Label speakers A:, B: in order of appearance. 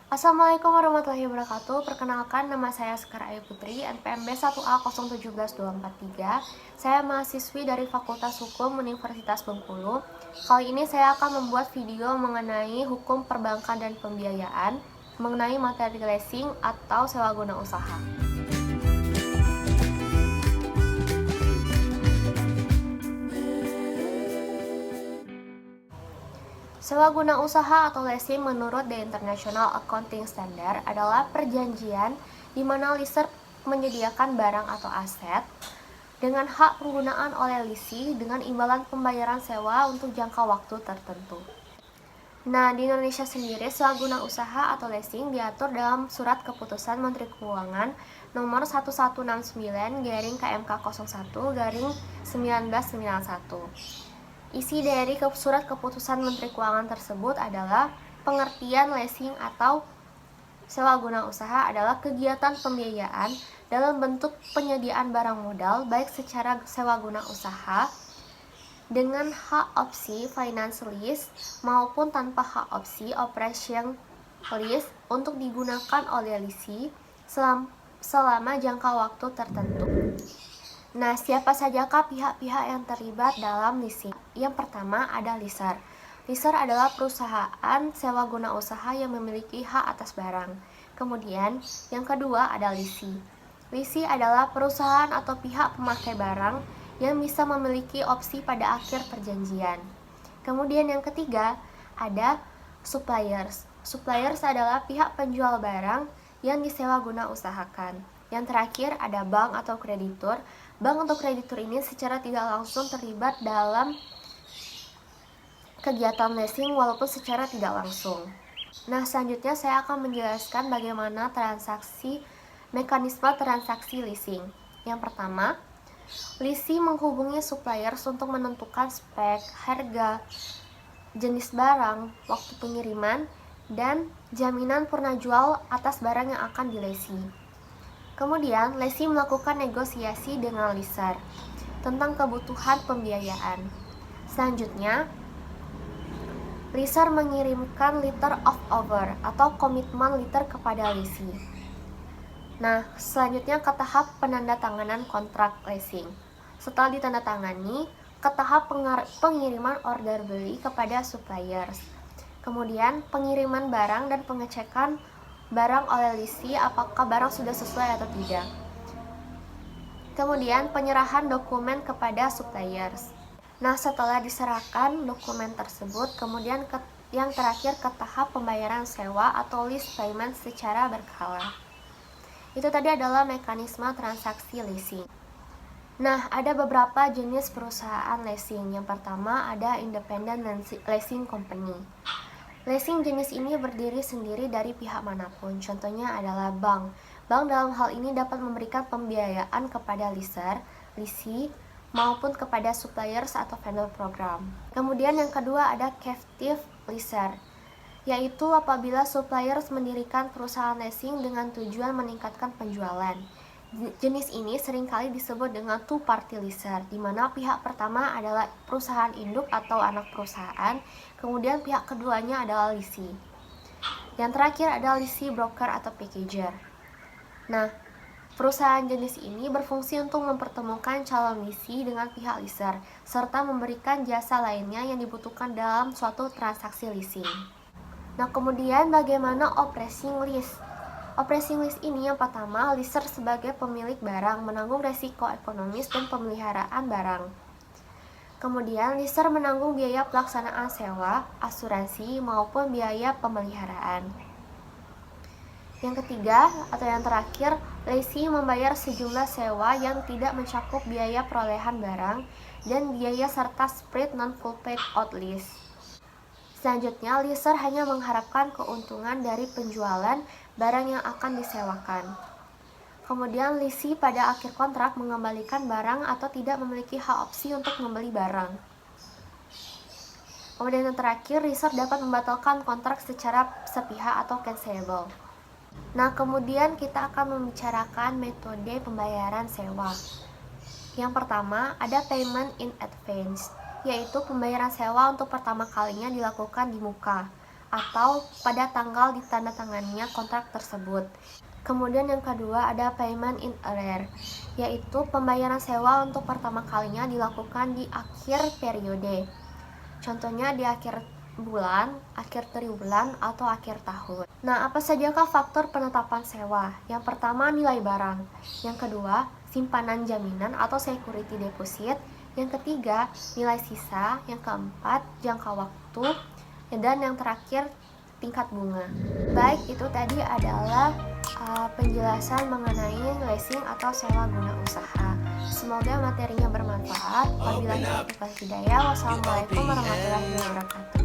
A: Assalamualaikum warahmatullahi wabarakatuh. Perkenalkan, nama saya Sekar Ayu Putri, NPM B1A017243. Saya mahasiswi dari Fakultas Hukum Universitas Bengkulu. Kali ini saya akan membuat video mengenai hukum perbankan dan pembiayaan, mengenai materi leasing atau sewa guna usaha. Sewa guna usaha atau leasing menurut The International Accounting Standard adalah perjanjian di mana leaser menyediakan barang atau aset dengan hak penggunaan oleh lessee dengan imbalan pembayaran sewa untuk jangka waktu tertentu. Nah, di Indonesia sendiri sewa guna usaha atau leasing diatur dalam Surat Keputusan Menteri Keuangan nomor 1169/KMK01/1991. Isi dari Surat Keputusan Menteri Keuangan tersebut adalah pengertian leasing atau sewa guna usaha adalah kegiatan pembiayaan dalam bentuk penyediaan barang modal baik secara sewa guna usaha dengan hak opsi finance lease maupun tanpa hak opsi operation lease untuk digunakan oleh lessee selama jangka waktu tertentu. Nah, siapa sajakah pihak-pihak yang terlibat dalam leasing? Yang pertama ada leaser. Leaser adalah perusahaan sewa guna usaha yang memiliki hak atas barang. Kemudian, yang kedua ada lessee. Lessee adalah perusahaan atau pihak pemakai barang yang bisa memiliki opsi pada akhir perjanjian. Kemudian yang ketiga ada suppliers. Suppliers adalah pihak penjual barang yang disewa guna usahakan. Yang terakhir ada bank atau kreditur. Bank atau kreditur ini secara tidak langsung terlibat dalam kegiatan leasing walaupun secara tidak langsung. Nah, selanjutnya saya akan menjelaskan bagaimana mekanisme transaksi leasing. Yang pertama, lessee menghubungi suppliers untuk menentukan spek, harga, jenis barang, waktu pengiriman, dan jaminan purna jual atas barang yang akan dilesi. Kemudian, lessee melakukan negosiasi dengan leaser tentang kebutuhan pembiayaan. Selanjutnya, leaser mengirimkan letter of offer atau komitmen letter kepada lessee. Nah, selanjutnya ke tahap penandatanganan kontrak leasing. Setelah ditandatangani, ke tahap pengiriman order beli kepada suppliers. Kemudian, pengiriman barang dan pengecekan barang oleh lessee apakah barang sudah sesuai atau tidak. Kemudian penyerahan dokumen kepada suppliers. Nah, setelah diserahkan dokumen tersebut, kemudian yang terakhir ke tahap pembayaran sewa atau lease payment secara berkala. Itu tadi adalah mekanisme transaksi leasing. Nah, ada beberapa jenis perusahaan leasing. Yang pertama ada independent leasing company. Leasing jenis ini berdiri sendiri dari pihak manapun, contohnya adalah bank. Bank dalam hal ini dapat memberikan pembiayaan kepada leaser, lessee, maupun kepada suppliers atau vendor program. Kemudian yang kedua ada captive leaser, yaitu apabila suppliers mendirikan perusahaan leasing dengan tujuan meningkatkan penjualan. Jenis ini seringkali disebut dengan two-party leaser, di mana pihak pertama adalah perusahaan induk atau anak perusahaan, kemudian pihak keduanya adalah lessee. Yang terakhir adalah lessee broker atau packager. Nah, perusahaan jenis ini berfungsi untuk mempertemukan calon lessee dengan pihak leaser, serta memberikan jasa lainnya yang dibutuhkan dalam suatu transaksi leasing. Nah, kemudian bagaimana operating lease? Operating lease ini yang pertama, leaser sebagai pemilik barang menanggung resiko ekonomis dan pemeliharaan barang. Kemudian, leaser menanggung biaya pelaksanaan sewa, asuransi, maupun biaya pemeliharaan. Yang ketiga, atau yang terakhir, lessee membayar sejumlah sewa yang tidak mencakup biaya perolehan barang dan biaya serta spread non-full paid out lease. Selanjutnya, leaser hanya mengharapkan keuntungan dari penjualan barang yang akan disewakan. Kemudian, lessee pada akhir kontrak mengembalikan barang atau tidak memiliki hak opsi untuk membeli barang. Kemudian yang terakhir, leaser dapat membatalkan kontrak secara sepihak atau cancelable. Nah, kemudian kita akan membicarakan metode pembayaran sewa. Yang pertama, ada payment in advance, yaitu pembayaran sewa untuk pertama kalinya dilakukan di muka. atau pada tanggal ditandatanganinya kontrak tersebut. Kemudian yang kedua ada payment in arrear, yaitu pembayaran sewa untuk pertama kalinya dilakukan di akhir periode. Contohnya di akhir bulan, akhir triwulan, atau akhir tahun. Nah, apa sajakah faktor penetapan sewa? Yang pertama, nilai barang. Yang kedua, simpanan jaminan atau security deposit. Yang ketiga, nilai sisa. Yang keempat, jangka waktu. Dan yang terakhir, tingkat bunga. Baik, itu tadi adalah penjelasan mengenai leasing atau sewa guna usaha. Semoga materinya bermanfaat. Wabillahi taufiq wal hidayah. Wassalamualaikum warahmatullahi wabarakatuh.